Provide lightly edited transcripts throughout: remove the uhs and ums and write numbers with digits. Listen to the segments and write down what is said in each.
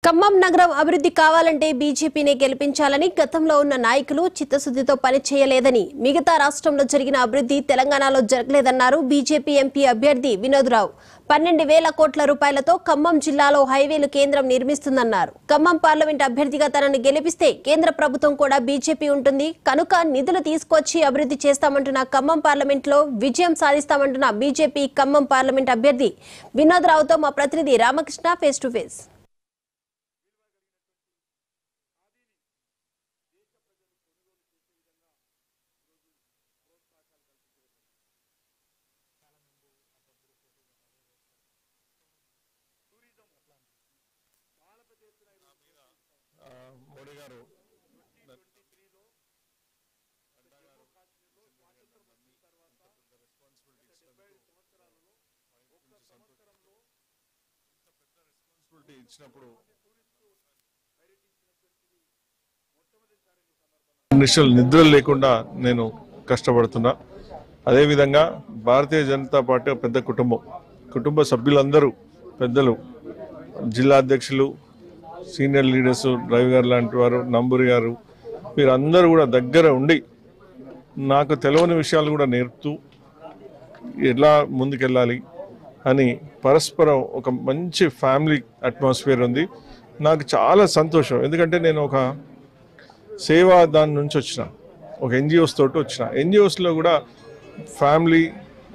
ఖమ్మం నగరం అభివృద్ధి కావాలంటే బీజేపీనే గెలిపించాలని గతంలో ఉన్న నాయకులు చిత్తశుద్ధితో పనిచేయలేదని మిగతా రాష్ట్రంలో జరిగిన అభివృద్ధి తెలంగాణలో జరగలేదన్నారు బీజేపీ ఎంపీ అభ్యర్థి వినోద్ రావు 12,000 కోట్ల రూపాయలతో ఖమ్మం జిల్లాలో హైవేలు కేంద్రం నిర్మిస్తుందన్నారు. ఖమ్మం పార్లమెంట్ అభ్యర్థిగా తనను గెలిపిస్తే కేంద్ర ప్రభుత్వం కూడా బీజేపీ ఉంటుంది కనుక నిధులు తీసుకొచ్చి అభివృద్ధి చేస్తామంటున్న ఖమ్మం పార్లమెంట్లో విజయం సాధిస్తామంటున్న బీజేపీ ఖమ్మం పార్లమెంట్ అభ్యర్థి వినోద్ రావుతో మా ప్రతినిధి Ramakrishna face to face. Modi గారు ఇచ్చినప్పుడు నిద్రలు లేకుండా నేను కష్టపడుతున్నా. అదేవిధంగా భారతీయ జనతా పార్టీ పెద్ద కుటుంబ సభ్యులందరూ పెద్దలు, జిల్లా అధ్యక్షులు, సీనియర్ లీడర్స్, డ్రైవ్ గారు లాంటి వారు, నంబూరి గారు, వీరందరూ కూడా దగ్గర ఉండి నాకు తెలియని విషయాలు కూడా నేర్పుతూ ఎలా ముందుకెళ్ళాలి అని పరస్పరం ఒక మంచి ఫ్యామిలీ అట్మాస్ఫియర్ ఉంది. నాకు చాలా సంతోషం. ఎందుకంటే నేను ఒక సేవా దాని నుంచి వచ్చిన, ఒక ఎన్జిఓస్ తోటి వచ్చిన. ఎన్జిఓస్లో కూడా ఫ్యామిలీ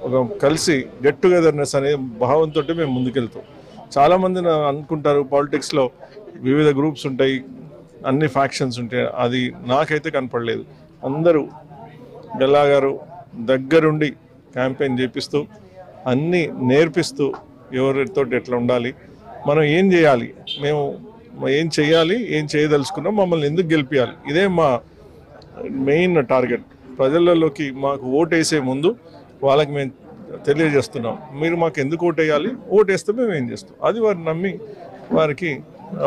ఒక కలిసి గెట్ టుగెదర్నెస్ అనే భావంతో మేము ముందుకెళ్తాం. చాలామంది అనుకుంటారు పాలిటిక్స్లో వివిధ గ్రూప్స్ ఉంటాయి, అన్ని ఫ్యాక్షన్స్ ఉంటాయి. అది నాకైతే కనపడలేదు. అందరూ గల్లా గారు దగ్గరుండి క్యాంపెయిన్ చేపిస్తూ అన్నీ నేర్పిస్తూ ఎవరితో ఎట్లా ఉండాలి, మనం ఏం చేయాలి, మేము ఏం చేయాలి, ఏం చేయదలుచుకున్నాం, మమ్మల్ని ఎందుకు గెలిపించాలి, ఇదే మా మెయిన్ టార్గెట్. ప్రజలలోకి మాకు ఓటేసే ముందు వాళ్ళకి మేము తెలియజేస్తున్నాం, మీరు మాకు ఎందుకు ఓటేయాలి, ఓటేస్తే మేము ఏం చేస్తాం, అది వారు నమ్మి వారికి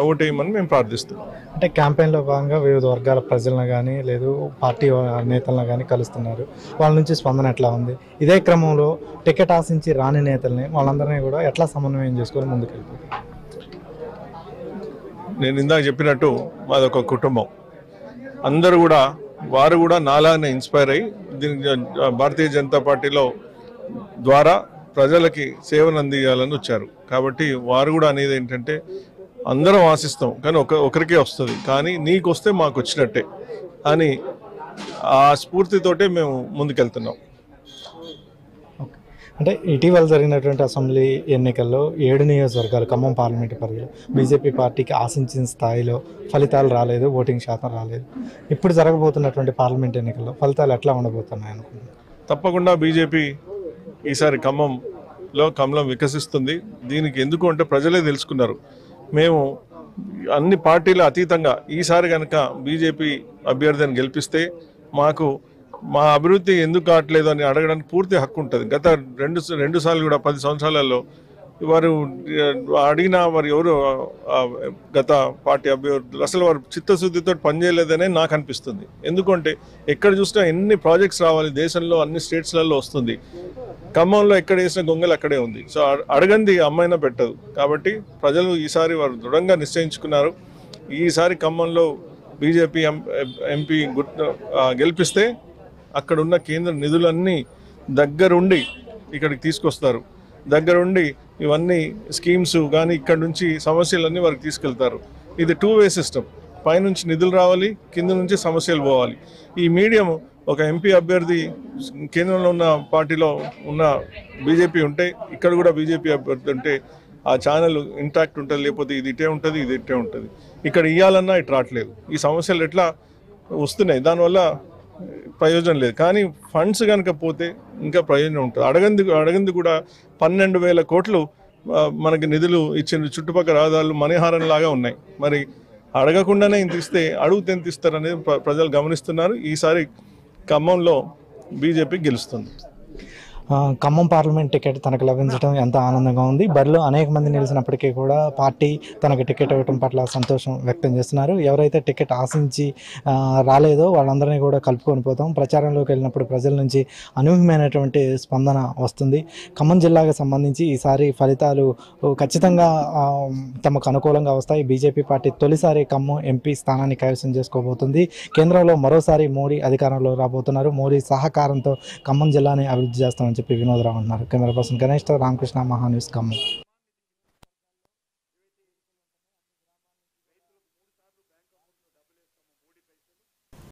ఓటేయమని మేము ప్రార్థిస్తున్నాం. అంటే క్యాంపెయిన్లో భాగంగా వివిధ వర్గాల ప్రజలను కానీ లేదు పార్టీ నేతలను కానీ కలుస్తున్నారు. వాళ్ళ నుంచి స్పందన ఎట్లా ఉంది? ఇదే క్రమంలో టికెట్ ఆశించి రాని నేతల్ని వాళ్ళందరినీ కూడా ఎట్లా సమన్వయం చేసుకొని ముందుకెళ్తారు? నేను ఇందాక చెప్పినట్టు మాదొక కుటుంబం. అందరూ కూడా వారు కూడా నాలానే ఇన్స్పైర్ అయ్యి దీనికి భారతీయ జనతా పార్టీలో ద్వారా ప్రజలకి సేవను అందించాలని వచ్చారు. కాబట్టి వారు కూడా అనేది ఏంటంటే అందరం ఆశిస్తాం కానీ ఒకరికే వస్తుంది, కానీ నీకు వస్తే మాకు వచ్చినట్టే అని ఆ స్ఫూర్తితోటే మేము ముందుకెళ్తున్నాం. అంటే ఇటీవల జరిగినటువంటి అసెంబ్లీ ఎన్నికల్లో 7 నియోజకవర్గాలు ఖమ్మం పార్లమెంటు పరిధిలో బీజేపీ పార్టీకి ఆశించిన స్థాయిలో ఫలితాలు రాలేదు, ఓటింగ్ శాతం రాలేదు. ఇప్పుడు జరగబోతున్నటువంటి పార్లమెంట్ ఎన్నికల్లో ఫలితాలు ఎట్లా ఉండబోతున్నాయి అనుకుంటున్నాను? తప్పకుండా బీజేపీ ఈసారి ఖమ్మంలో వికసిస్తుంది. దీనికి ఎందుకు అంటే ప్రజలే తెలుసుకున్నారు. మేము అన్ని పార్టీల అతీతంగా ఈసారి కనుక బీజేపీ అభ్యర్థిని గెలిపిస్తే మాకు మా అభివృద్ధి ఎందుకు కావట్లేదు అని అడగడానికి పూర్తి హక్కు ఉంటుంది. గత రెండు సార్లు కూడా 10 సంవత్సరాలలో వారు అడిగినా వారు ఎవరు గత పార్టీ అభ్యర్థులు అసలు వారు చిత్తశుద్ధితో పనిచేయలేదనే నాకు అనిపిస్తుంది. ఎందుకంటే ఎక్కడ చూసినా ఎన్ని ప్రాజెక్ట్స్ రావాలి, దేశంలో అన్ని స్టేట్స్లలో వస్తుంది, ఖమ్మంలో ఎక్కడ వేసిన గొంగలు అక్కడే ఉంది. సో అడగంది అమ్మాయినా పెట్టదు. కాబట్టి ప్రజలు ఈసారి వారు దృఢంగా నిశ్చయించుకున్నారు. ఈసారి ఖమ్మంలో బీజేపీ ఎంపీ గెలిపిస్తే అక్కడున్న కేంద్ర నిధులన్నీ దగ్గరుండి ఇక్కడికి తీసుకొస్తారు. దగ్గరుండి ఇవన్నీ స్కీమ్స్ కానీ ఇక్కడ నుంచి సమస్యలన్నీ వారికి తీసుకెళ్తారు. ఇది 2-way సిస్టమ్. పైనుంచి నిధులు రావాలి, కింద నుంచి సమస్యలు పోవాలి. ఈ మీడియం ఒక ఎంపీ అభ్యర్థి కేంద్రంలో ఉన్న పార్టీలో ఉన్న బీజేపీ ఉంటే, ఇక్కడ కూడా బీజేపీ అభ్యర్థి ఉంటే ఆ ఛానల్ ఇంటాక్ట్ ఉంటుంది. లేకపోతే ఇది ఇటే ఉంటుంది, ఇది ఇటే ఉంటుంది. ఇక్కడ ఇవ్వాలన్నా ఇటు రావట్లేదు. ఈ సమస్యలు ఎట్లా వస్తున్నాయి, దానివల్ల ప్రయోజనం లేదు. కానీ ఫండ్స్ కనుక పోతే ఇంకా ప్రయోజనం ఉంటుంది. అడగంది కూడా 12,000 కోట్లు మనకి నిధులు ఇచ్చిన చుట్టుపక్కల రహదారులు మణిహారం లాగా ఉన్నాయి. మరి అడగకుండానే ఇంత ఇస్తే అడుగుతే ఎంత ఇస్తారు అనేది ప్రజలు గమనిస్తున్నారు. ఈసారి ఖమ్మంలో బీజేపీ గెలుస్తుంది. ఖమ్మం పార్లమెంట్ టికెట్ తనకు లభించడం ఎంతో ఆనందంగా ఉంది. బరిలో అనేక మంది నిలిచినప్పటికీ కూడా పార్టీ తనకు టికెట్ ఇవ్వడం పట్ల సంతోషం వ్యక్తం చేస్తున్నారు. ఎవరైతే టికెట్ ఆశించి రాలేదో వాళ్ళందరినీ కూడా కలుపుకొని పోతాం. ప్రచారంలోకి వెళ్ళినప్పుడు ప్రజల నుంచి అనూహ్యమైనటువంటి స్పందన వస్తుంది. ఖమ్మం జిల్లాకు సంబంధించి ఈసారి ఫలితాలు ఖచ్చితంగా తమకు అనుకూలంగా వస్తాయి. బీజేపీ పార్టీ తొలిసారి ఖమ్మం ఎంపీ స్థానాన్ని కైవసం చేసుకోబోతుంది. కేంద్రంలో మరోసారి మోడీ అధికారంలో రాబోతున్నారు. మోడీ సహకారంతో ఖమ్మం జిల్లాని అభివృద్ధి చేస్తామని చెప్పి వినోదరావు అన్నారు. కెమెరా పర్సన్ గణేష్తో రామకృష్ణ, మహా న్యూస్, ఖమ్మం.